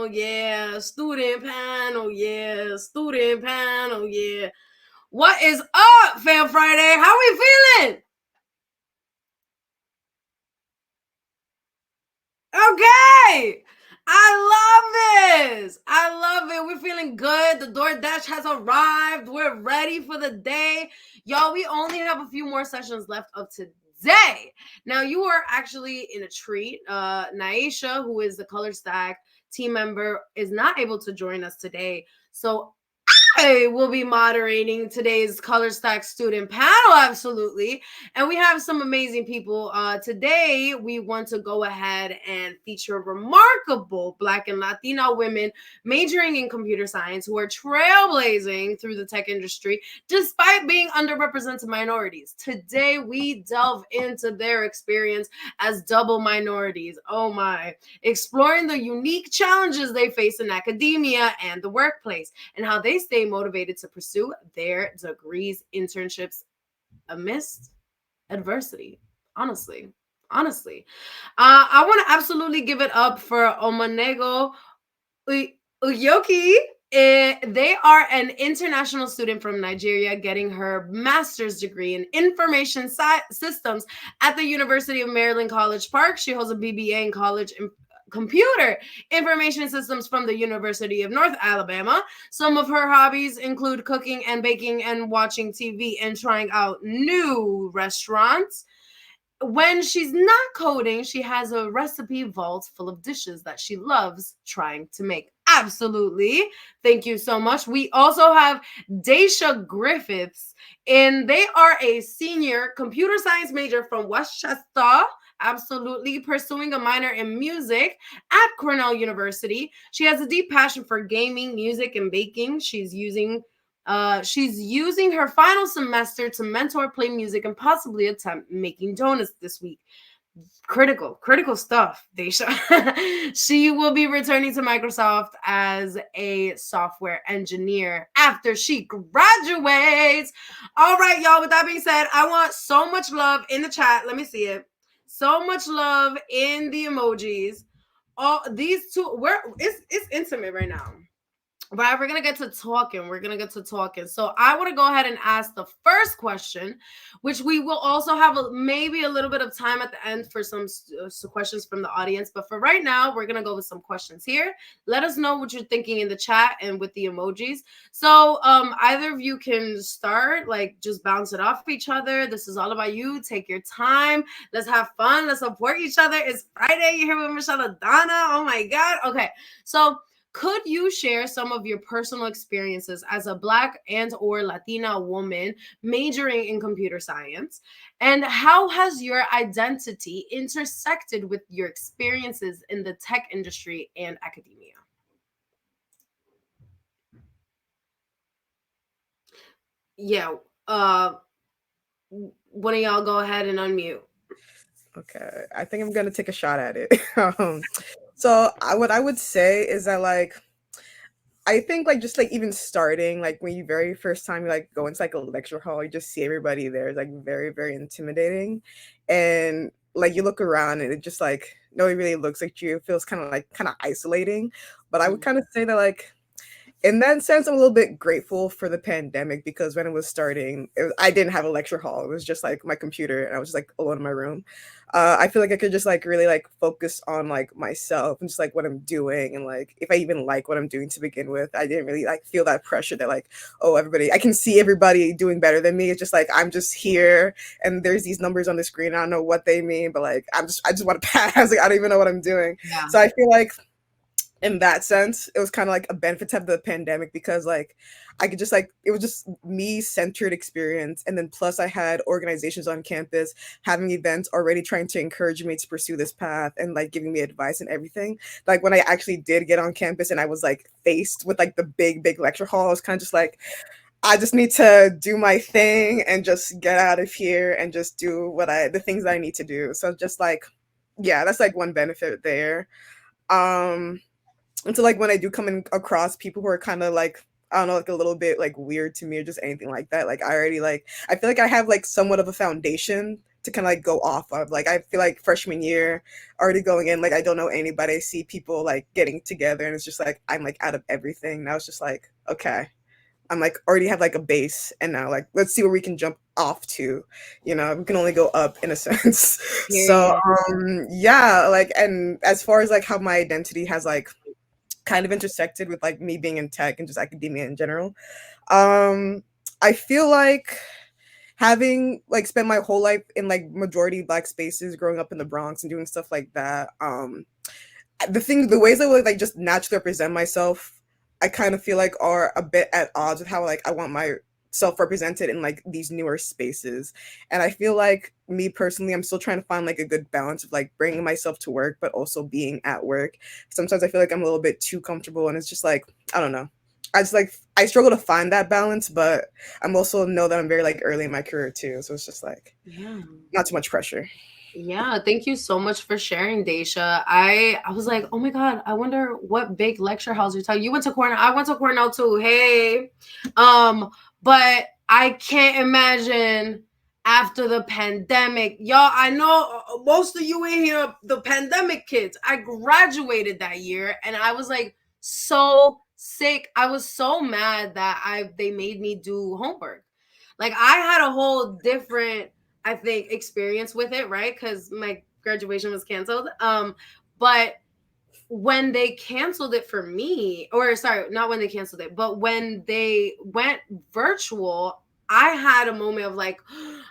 panel, yeah. Student panel, yeah. Student panel, yeah. What is up, Fam Friday? How we feeling? Okay. I love this. I love it. We're feeling good. The DoorDash has arrived. We're ready for the day. Y'all, we only have a few more sessions left of today. Now, you are actually in a treat. Naisha, who is the ColorStack team member, is not able to join us today. So I will be moderating today's ColorStack student panel, absolutely. And we have some amazing people. Today, we want to go ahead and feature remarkable Black and Latina women majoring in computer science who are trailblazing through the tech industry despite being underrepresented minorities. Today, we delve into their experience as double minorities. Oh my. Exploring the unique challenges they face in academia and the workplace and how they stay motivated to pursue their degrees, internships amidst adversity. Honestly. I want to absolutely give it up for Omanego Uyoki. They are an international student from Nigeria getting her master's degree in information systems at the University of Maryland College Park. She holds a BBA in college computer information systems from the University of North Alabama. Some of her hobbies include cooking and baking and watching TV and trying out new restaurants. When she's not coding, she has a recipe vault full of dishes that she loves trying to make. Absolutely. Thank you so much. We also have Daisha Griffiths, and they are a senior computer science major from Westchester. Absolutely, pursuing a minor in music at Cornell University. She has a deep passion for gaming, music, and baking. She's using her final semester to mentor, play music, and possibly attempt making donuts this week. Critical stuff, Daisha. She will be returning to Microsoft as a software engineer after she graduates. All right, y'all. With that being said, I want so much love in the chat. Let me see it. So much love in the emojis. All these two, it's intimate right now. Right, we're gonna get to talking. So I want to go ahead and ask the first question, which we will also have maybe a little bit of time at the end for some questions from the audience. But for right now, we're gonna go with some questions here. Let us know what you're thinking in the chat and with the emojis. So either of you can start, like just bounce it off each other. This is all about you. Take your time. Let's have fun. Let's support each other. It's Friday. You're here with Michelle Adana. Oh my God. Okay, so could you share some of your personal experiences as a Black and or Latina woman majoring in computer science? And how has your identity intersected with your experiences in the tech industry and academia? Yeah. One of y'all go ahead and unmute. Okay. I think I'm going to take a shot at it. So what I would say is that I think just even starting when you very first time you go into a lecture hall, you just see everybody there. It's very, very intimidating. And you look around and it just nobody really looks at you. It feels kind of isolating. But I would kind of say that in that sense, I'm a little bit grateful for the pandemic because when it was starting, I didn't have a lecture hall. It was just my computer and I was just alone in my room. I feel like I could just really focus on myself and just what I'm doing and if I even like what I'm doing to begin with. I didn't really feel that pressure that oh, everybody, I can see everybody doing better than me. It's just I'm just here and there's these numbers on the screen. I don't know what they mean, but I just want to pass. I don't even know what I'm doing. Yeah. So I feel in that sense, it was kind of a benefit of the pandemic because I could just it was just me centered experience. And then plus I had organizations on campus having events already trying to encourage me to pursue this path and giving me advice and everything. When I actually did get on campus and I was faced with the big lecture hall, I was kind of just I just need to do my thing and just get out of here and just do the things that I need to do. So just yeah, that's one benefit there. And so when I do come in across people who are kind of I don't know, a little bit weird to me or just anything like that, I already I feel I have somewhat of a foundation to kind of like go off of. Like I feel like freshman year, already going in, like I don't know anybody. I see people like getting together, and it's just like I'm like out of everything. And I was just like, okay, I'm like already have like a base, and now like let's see where we can jump off to. You know, we can only go up in a sense. So Period. yeah, like, and as far as like how my identity has like kind of intersected with like me being in tech and just academia in general, um I feel like having like spent my whole life in like majority black spaces growing up in the Bronx and doing stuff like that, the ways I would like just naturally represent myself, I kind of feel like are a bit at odds with how like I want myself represented in like these newer spaces. And I feel like me personally, I'm still trying to find like a good balance of like bringing myself to work but also being at work. Sometimes I feel like I'm a little bit too comfortable, and it's just like, I don't know, I just like I struggle to find that balance. But I'm also know that I'm very like early in my career too, so it's just like Yeah. not too much pressure. Yeah, thank you so much for sharing, Daisha. I was like, oh my god, I wonder what big lecture halls you're talking. You went to Cornell. I went to Cornell too. Hey, but I can't imagine after the pandemic, y'all. I know most of you in here, the pandemic kids. I graduated that year, and I was like so sick. I was so mad that I they made me do homework. Like I had a whole different, I think, experience with it, right? Because my graduation was canceled. But when they canceled it for me, or sorry, not when they canceled it, but when they went virtual, I had a moment of like,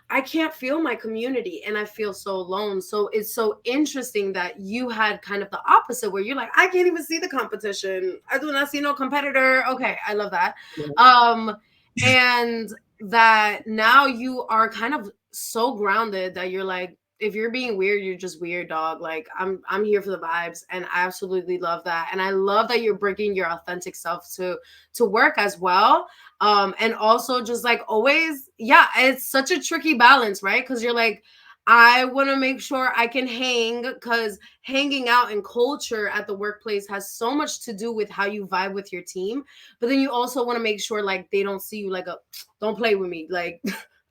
I can't feel my community and I feel so alone. So it's so interesting that you had kind of the opposite where you're like, I can't even see the competition. I do not see no competitor. Okay, I love that. Um, and that now you are kind of so grounded that you're like, if you're being weird, you're just weird, dog. Like I'm here for the vibes, and I absolutely love that. And I love that you're bringing your authentic self to work as well. And also just like always, yeah, it's such a tricky balance, right? Because you're like, I want to make sure I can hang because hanging out and culture at the workplace has so much to do with how you vibe with your team. But then you also want to make sure like they don't see you like a don't play with me. Like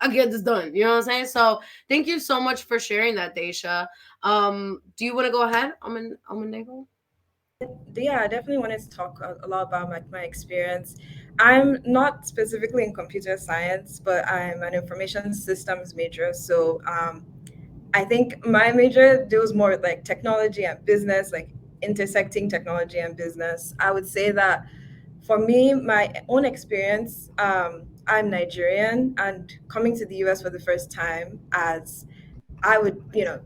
I get this done. You know what I'm saying? So thank you so much for sharing that, Daisha. Do you want to go ahead? I'm in Nego. Yeah, I definitely wanted to talk a lot about my experience. I'm not specifically in computer science, but I'm an information systems major. So I think my major deals more with like technology and business, like intersecting technology and business. I would say that for me, my own experience, I'm Nigerian, and coming to the US for the first time as I would,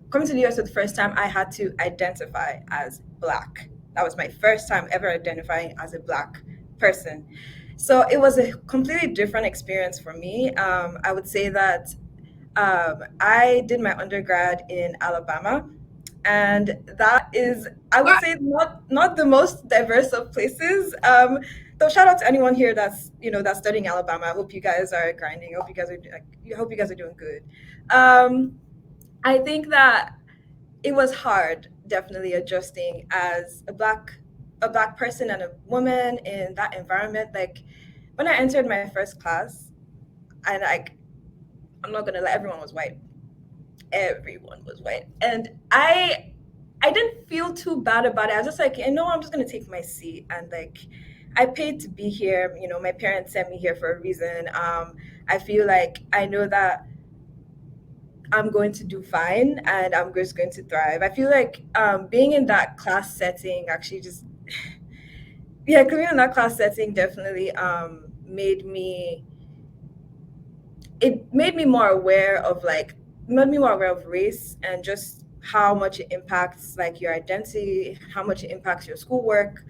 coming to the US for the first time, I had to identify as Black. That was my first time ever identifying as a Black person. So it was a completely different experience for me. I would say that I did my undergrad in Alabama, and that is, I would What? say, not the most diverse of places. So shout out to anyone here that's that's studying Alabama. I hope you guys are grinding. I hope you guys are I hope you guys are doing good. Um, I think that it was hard, definitely adjusting as a black person and a woman in that environment. Like when I entered my first class, and like I'm not gonna lie, everyone was white. Everyone was white, and I didn't feel too bad about it. I was just like, I'm just gonna take my seat, and like I paid to be here. My parents sent me here for a reason. I feel like I know that I'm going to do fine and I'm just going to thrive. I feel like being in that class setting actually just, yeah, being in that class setting definitely made me more aware of race and just how much it impacts like your identity, how much it impacts your schoolwork.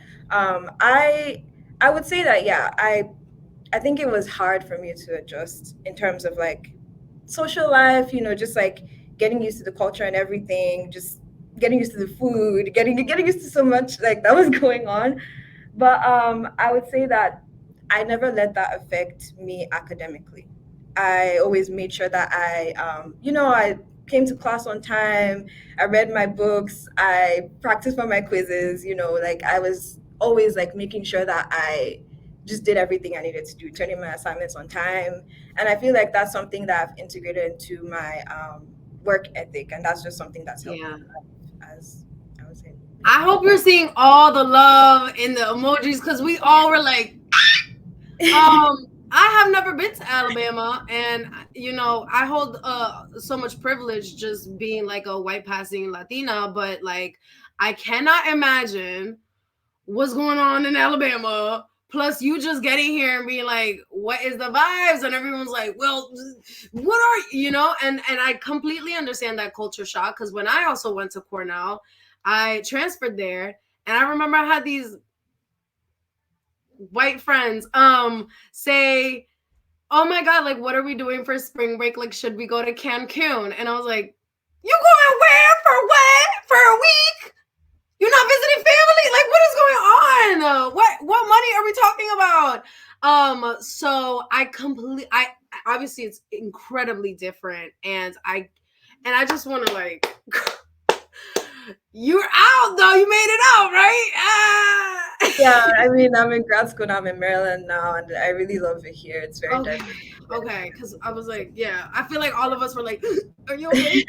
I would say that, yeah, I think it was hard for me to adjust in terms of like social life, just like getting used to the culture and everything, just getting used to the food, getting used to so much like that was going on. But I would say that I never let that affect me academically. I always made sure that I came to class on time. I read my books. I practiced for my quizzes. Like I was always like making sure that I just did everything I needed to do, turning my assignments on time. And I feel like that's something that I've integrated into my work ethic, and that's just something that's helped me Yeah. in life, as I was saying I before. hope you're seeing all the love in the emojis because we all were like, I have never been to Alabama, and I hold so much privilege just being like a white passing Latina, but like I cannot imagine what's going on in Alabama. Plus, you just getting here and being like, "What is the vibes?" And everyone's like, "Well, what are you know?" And I completely understand that culture shock because when I also went to Cornell, I transferred there, and I remember I had these white friends say, "Oh my god, like what are we doing for spring break? Like should we go to Cancun?" And I was like, "You going where for what? For a week? You're not visiting family? Like what is going on? What money are we talking about?" So I obviously it's incredibly different, and I just want to like you're out though. You made it out, right? Yeah, I mean, I'm in grad school now. I'm in Maryland now, and I really love it here. It's very Okay, diverse. okay, because I was like, yeah, I feel like all of us were like, "Are you okay?"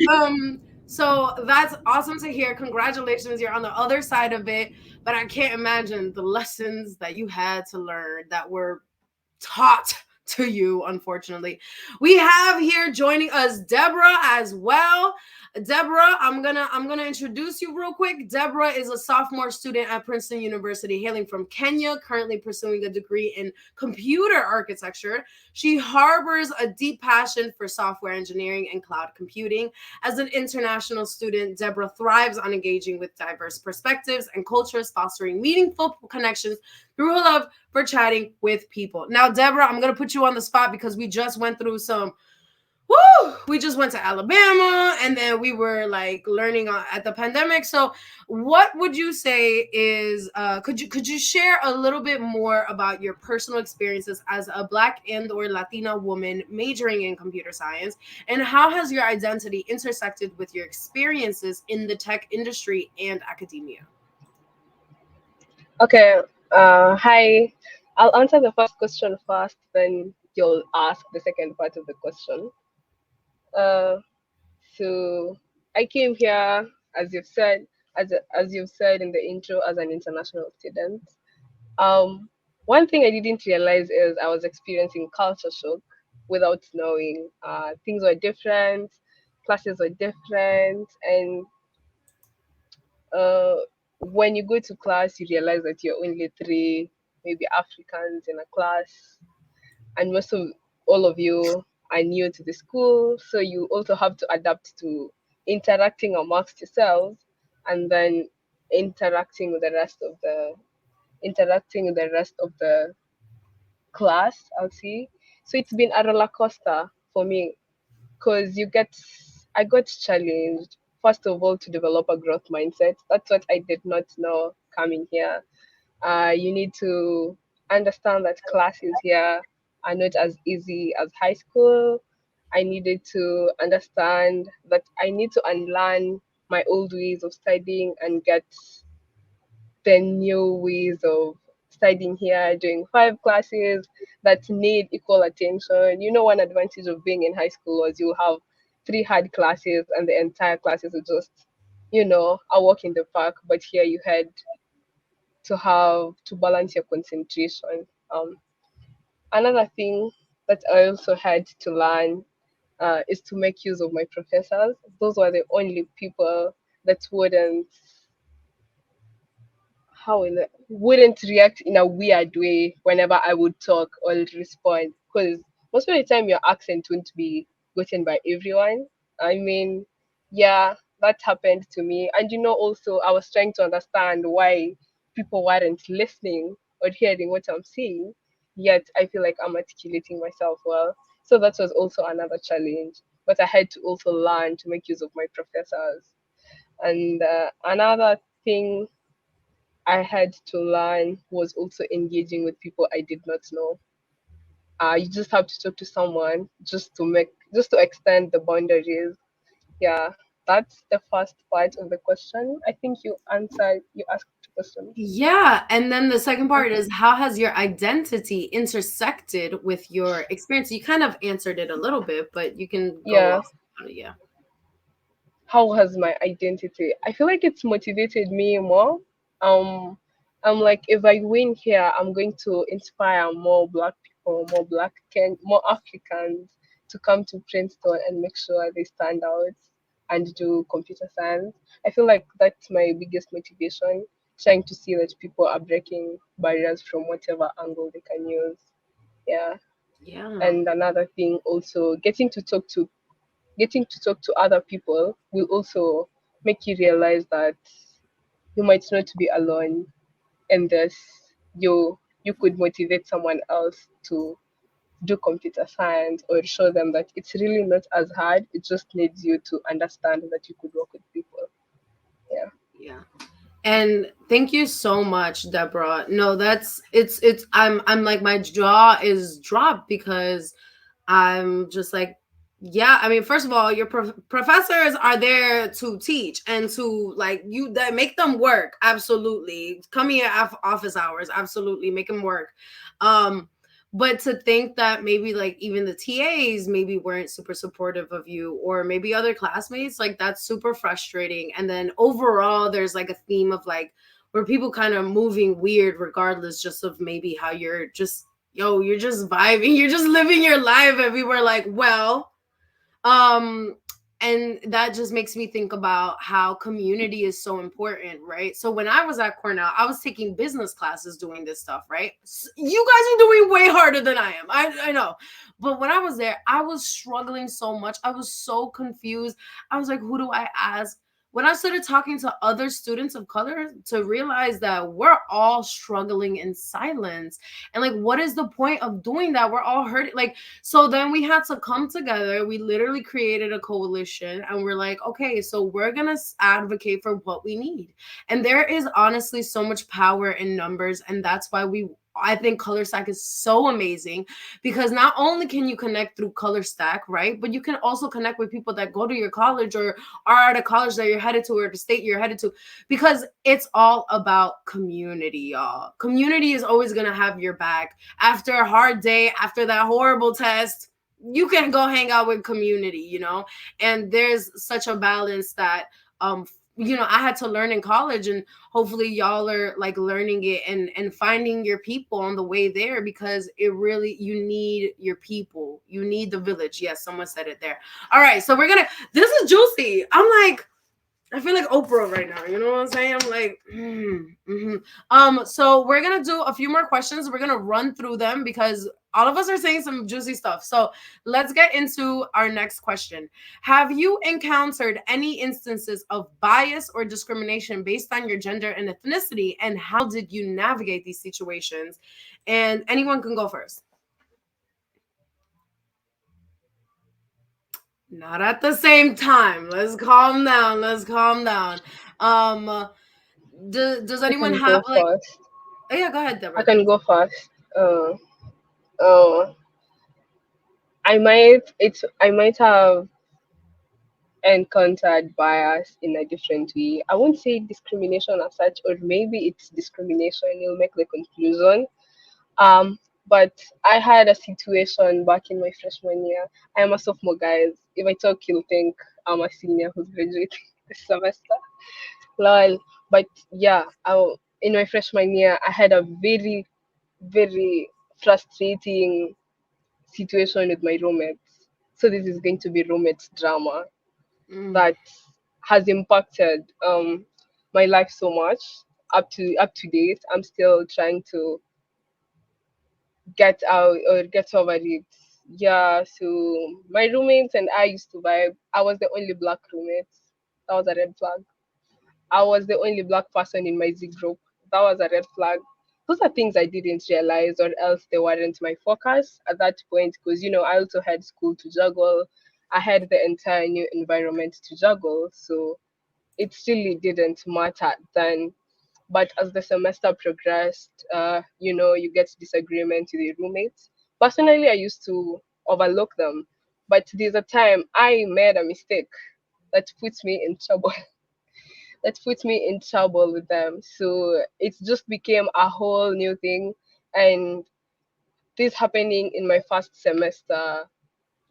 So that's awesome to hear. Congratulations, you're on the other side of it. But I can't imagine the lessons that you had to learn that were taught to you, unfortunately. We have here joining us Deborah as well. Deborah, I'm gonna introduce you real quick. Deborah is a sophomore student at Princeton University, hailing from Kenya, currently pursuing a degree in computer architecture. She harbors a deep passion for software engineering and cloud computing. As an international student, Deborah thrives on engaging with diverse perspectives and cultures, fostering meaningful connections through her love for chatting with people. Now, Deborah, I'm going to put you on the spot because we just went through we just went to Alabama and then we were like learning at the pandemic. So what would you say is could you share a little bit more about your personal experiences as a Black and or Latina woman majoring in computer science, and how has your identity intersected with your experiences in the tech industry and academia? Okay. Hi. I'll answer the first question first, then you'll ask the second part of the question. Uh, so I came here, as you've said, as you've said in the intro, as an international student. Um, One thing I didn't realize is I was experiencing culture shock without knowing. Things were different, classes were different, and uh, when you go to class, you realize that you're only three, maybe Africans in a class, and most of all of you are new to the school, so you also have to adapt to interacting amongst yourselves, and then interacting with the rest of the interacting with the rest of the class. I'll see. So it's been a roller coaster for me because I got challenged first of all to develop a growth mindset. That's what I did not know coming here. You need to understand that classes here are not as easy as high school. I needed to understand that I need to unlearn my old ways of studying and get the new ways of studying here, doing 5 classes that need equal attention. One advantage of being in high school was you have 3 hard classes and the entire classes are just, a walk in the park. But here you had to have to balance your concentration. Another thing that I also had to learn is to make use of my professors. Those were the only people that wouldn't react in a weird way whenever I would talk or respond. Because most of the time, your accent won't be gotten by everyone. I mean, yeah, that happened to me. And also, I was trying to understand why people weren't listening or hearing what I'm saying, yet I feel like I'm articulating myself well. So that was also another challenge. But I had to also learn to make use of my professors. And another thing I had to learn was also engaging with people I did not know. You just have to talk to someone just to extend the boundaries. Yeah, that's the first part of the question. I think you asked the question. Yeah, and then the second part is how has your identity intersected with your experience? You kind of answered it a little bit, but you can go Yeah. off on it. Yeah. how has my identity? I feel like it's motivated me more. Um, I'm like, if I win here, I'm going to inspire more Black people, more Africans to come to Princeton and make sure they stand out and do computer science. I feel like that's my biggest motivation, trying to see that people are breaking barriers from whatever angle they can use. Yeah. Yeah. And another thing also, getting to talk to other people will also make you realize that you might not be alone in this. You could motivate someone else to do computer science or show them that it's really not as hard. It just needs you to understand that you could work with people. Yeah. Yeah. And thank you so much, Deborah. No, it's I'm like my jaw is dropped because I'm just like, yeah. I mean, first of all, your professors are there to teach and to like you that make them work. Absolutely, come here office hours. Absolutely, make them work. Um, but to think that maybe like even the TAs maybe weren't super supportive of you, or maybe other classmates, like that's super frustrating. And then overall, there's like a theme of like where people kind of moving weird, regardless, just of maybe how you're just you're just vibing, you're just living your life, and we were like, well, um and that just makes me think about how community is so important, right? So when I was at Cornell, I was taking business classes doing this stuff, right? You guys are doing way harder than I am. I know. But when I was there, I was struggling so much. I was so confused. I was like, who do I ask? When I started talking to other students of color, to realize that we're all struggling in silence. And like, what is the point of doing that? We're all hurting. Like, so then we had to come together. We literally created a coalition and we're like, okay, so we're going to advocate for what we need. And there is honestly so much power in numbers. And that's why I think ColorStack is so amazing, because not only can you connect through ColorStack, right? But you can also connect with people that go to your college or are at a college that you're headed to, or the state you're headed to, because it's all about community, y'all. Community is always going to have your back. After a hard day, after that horrible test, you can go hang out with community, and there's such a balance that I had to learn in college, and hopefully y'all are like learning it and finding your people on the way there, because it really, you need your people, you need the village. Yes, someone said it there. All right, so this is juicy. I'm like, I feel like Oprah right now. You know what I'm saying? I'm like, so we're gonna do a few more questions. We're gonna run through them because all of us are saying some juicy stuff. So let's get into our next question. Have you encountered any instances of bias or discrimination based on your gender and ethnicity? And how did you navigate these situations? And anyone can go first. Not at the same time. Let's calm down. Let's calm down. Um, does I anyone can have go like? first. Oh yeah, go ahead, I Deborah. can go first. Uh, I might have encountered bias in a different way. I won't say discrimination as such, or maybe it's discrimination. You'll make the conclusion. Um, but I had a situation back in my freshman year. I am a sophomore, guys. If I talk, you'll think I'm a senior who's graduating this semester. Lol. But yeah, in my freshman year, I had a very, very frustrating situation with my roommates. So this is going to be roommates drama Mm, that has impacted my life so much. Up to date, I'm still trying to get out or get over it. Yeah, so my roommates and I used to vibe. I was the only black roommate. That was a red flag. I was the only black person in my Z group. That was a red flag. Those are things I didn't realize, or else they weren't my focus at that point. Because I also had school to juggle. I had the entire new environment to juggle, so it really didn't matter then. But as the semester progressed, you get disagreement with your roommates. Personally, I used to overlook them, but there's a time I made a mistake that puts me in trouble. That puts me in trouble with them. So it just became a whole new thing, and this happening in my first semester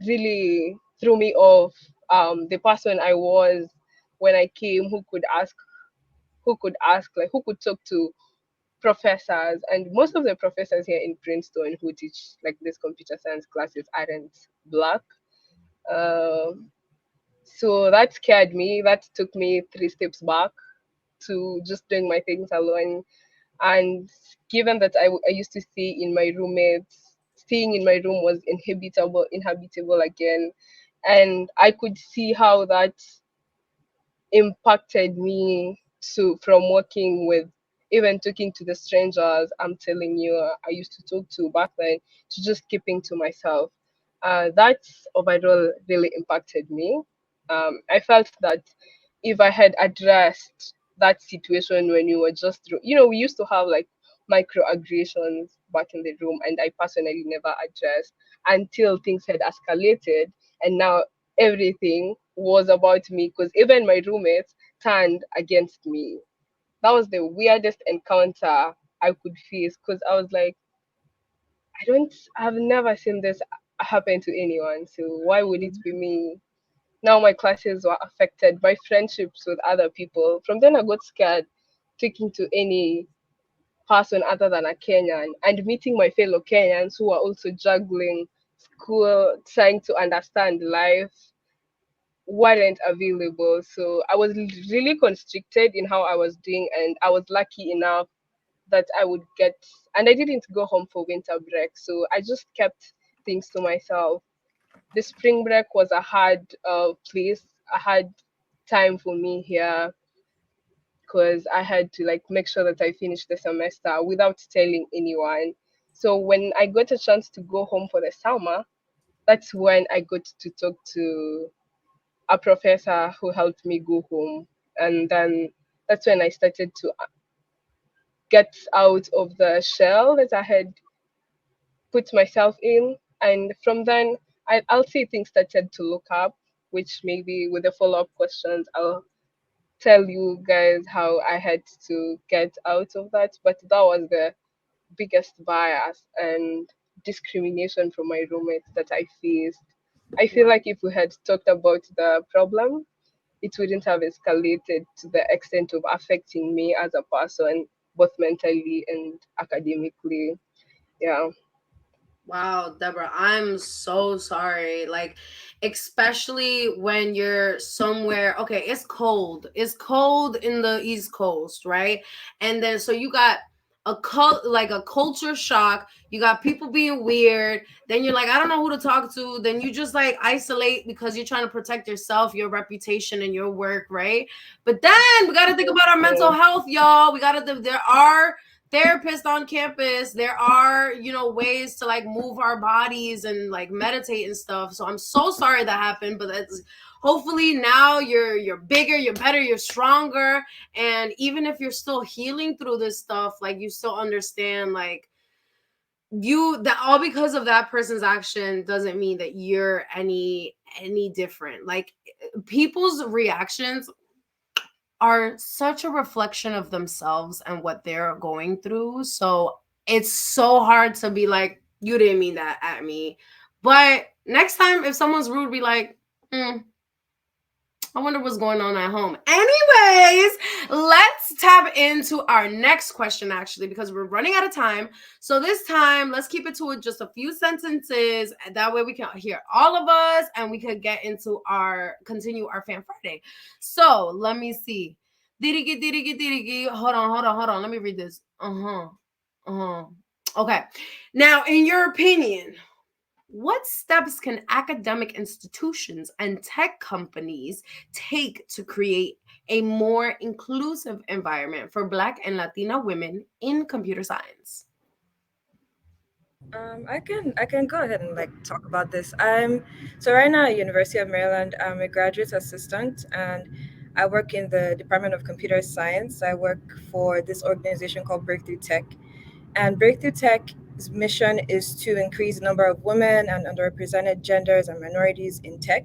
really threw me off. The person I was when I came, like who could talk to professors, and most of the professors here in Princeton who teach like these computer science classes aren't black. Um, so that scared me. That took me 3 steps back to just doing my things alone. And given that I used to stay in my roommates, staying in my room was inhabitable again, and I could see how that impacted me to from working with, even talking to the strangers I'm telling you I used to talk to back then, to just keeping to myself. That's overall really impacted me. I felt that if I had addressed that situation when you were just we used to have like microaggressions back in the room, and I personally never addressed until things had escalated, and now everything was about me because even my roommates turned against me. That was the weirdest encounter I could face because I was like, I've never seen this happen to anyone. So why would it be me? Now my classes were affected by friendships with other people. From then I got scared talking to any person other than a Kenyan and meeting my fellow Kenyans who are also juggling school, trying to understand life, weren't available. So I was really constricted in how I was doing, and I was lucky enough that I would get, and I didn't go home for winter break. So I just kept things to myself. The spring break was a hard place, a hard time for me here because I had to like make sure that I finished the semester without telling anyone. So when I got a chance to go home for the summer, that's when I got to talk to a professor who helped me go home. And then that's when I started to get out of the shell that I had put myself in. And from then, I'll say things started to look up, which maybe with the follow up questions, I'll tell you guys how I had to get out of that. But that was the biggest bias and discrimination from my roommates that I faced. I feel Wow. like if we had talked about the problem, it wouldn't have escalated to the extent of affecting me as a person, both mentally and academically. Yeah. Wow, Deborah, I'm so sorry. Like, especially when you're somewhere, okay, it's cold. It's cold in the East Coast, right? And then so you got like a culture shock. You got people being weird. Then you're like, I don't know who to talk to. Then you just like isolate because you're trying to protect yourself, your reputation, and your work, right? But then we got to think about our mental So, health, y'all. We got to, there are therapists on campus. There are, ways to like move our bodies and like meditate and stuff. So I'm so sorry that happened, but that's hopefully now you're bigger, you're better, you're stronger. And even if you're still healing through this stuff, like you still understand, like, you, that all because of that person's action doesn't mean that you're any different. Like, people's reactions are such a reflection of themselves and what they're going through. So it's so hard to be like, you didn't mean that at me. But next time, if someone's rude, be like, I wonder what's going on at home. Anyways, let's tap into our next question, actually, because we're running out of time. So this time, let's keep it to just a few sentences. And that way we can hear all of us and we could get into continue our Fan Friday. So let me see. Dirigi, dirigi, dirigi. Hold on. Let me read this. Okay. Now, in your opinion, what steps can academic institutions and tech companies take to create a more inclusive environment for Black and Latina women in computer science? I can go ahead and like talk about this. I'm so right now at University of Maryland. I'm a graduate assistant, and I work in the Department of Computer Science. I work for this organization called Breakthrough Tech, and Breakthrough Tech's mission is to increase the number of women and underrepresented genders and minorities in tech,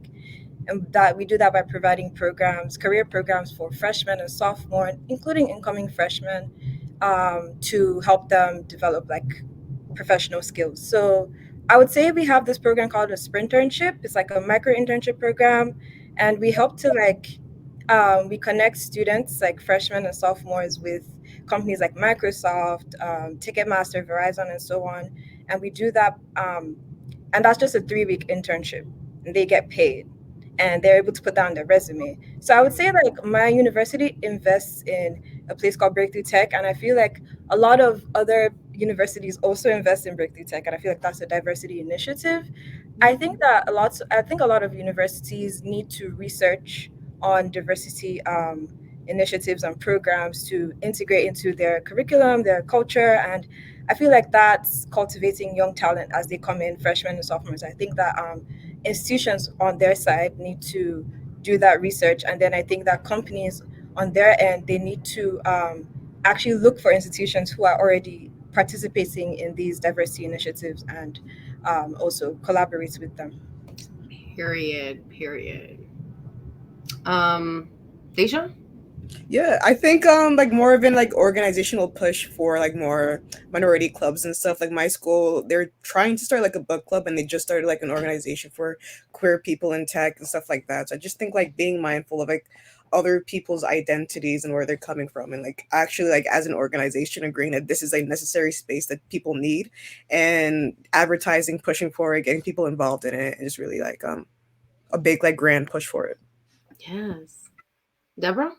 and that we do that by providing programs, career programs for freshmen and sophomore, including incoming freshmen, to help them develop like professional skills. So I would say we have this program called a Sprinternship. It's like a micro internship program, and we help to like We connect students like freshmen and sophomores with companies like Microsoft, Ticketmaster, Verizon, and so on. And we do that, and that's just a 3 week internship. And they get paid, and they're able to put that on their resume. So I would say like my university invests in a place called Breakthrough Tech, and I feel like a lot of other universities also invest in Breakthrough Tech, and I feel like that's a diversity initiative. I think a lot of universities need to research on diversity initiatives and programs to integrate into their curriculum, their culture, and I feel like that's cultivating young talent as they come in, freshmen and sophomores. I think that institutions on their side need to do that research, and then I think that companies on their end they need to actually look for institutions who are already participating in these diversity initiatives and also collaborate with them. Period. Deja? Yeah, I think like more of an like organizational push for like more minority clubs and stuff. Like my school, they're trying to start like a book club, and they just started like an organization for queer people in tech and stuff like that. So I just think like being mindful of like other people's identities and where they're coming from, and like actually like as an organization agreeing that this is a necessary space that people need, and advertising, pushing for it, getting people involved in it is really like a big like grand push for it. Yes. Deborah?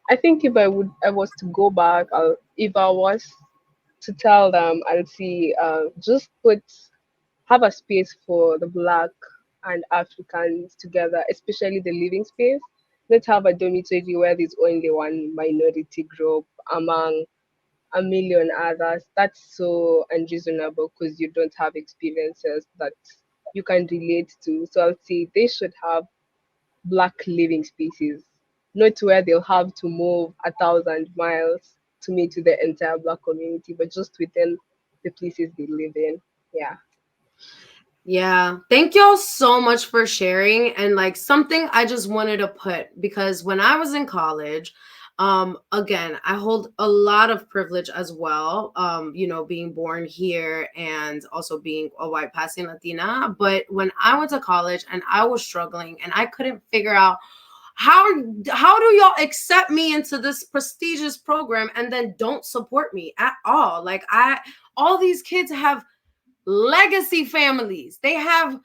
I think if I was to go back, if I was to tell them, I'll see, just have a space for the Black and Africans together, especially the living space. Let's have a dormitory where there's only one minority group among a million others. That's so unreasonable because you don't have experiences that you can relate to. So I'll say they should have Black living spaces, not where they'll have to move 1,000 miles to meet with the entire Black community, but just within the places they live in. Yeah. Yeah. Thank y'all so much for sharing. And like something I just wanted to put, because when I was in college, again, I hold a lot of privilege as well. Being born here and also being a white passing Latina. But when I went to college and I was struggling and I couldn't figure out how do y'all accept me into this prestigious program and then don't support me at all? Like all these kids have legacy families. They have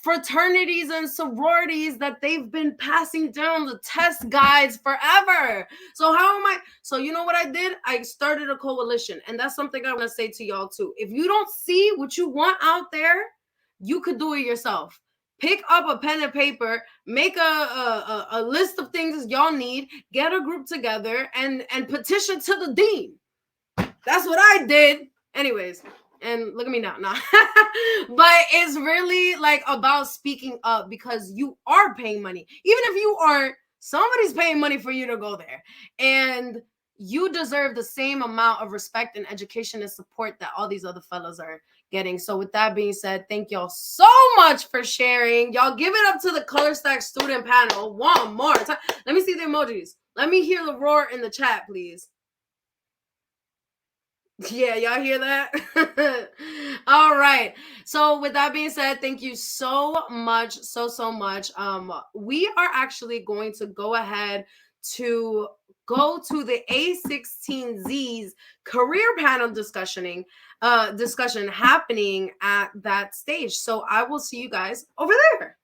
fraternities and sororities that they've been passing down the test guides forever. So how am I? So you know what I did? I started a coalition, and that's something I want to say to y'all too. If you don't see what you want out there, you could do it yourself. Pick up a pen and paper, make a list of things y'all need, get a group together, and petition to the dean. That's what I did. Anyways, and look at me now. Nah. But it's really like about speaking up because you are paying money. Even if you aren't, somebody's paying money for you to go there. And you deserve the same amount of respect and education and support that all these other fellows are getting. So with that being said, thank y'all so much for sharing. Y'all give it up to the ColorStack student panel one more time. Let me see the emojis. Let me hear the roar in the chat, please. Yeah, y'all hear that? All right. So with that being said, thank you so much, so much. We are actually going to go ahead to go to the A16Z's career panel discussion happening at that stage. So I will see you guys over there.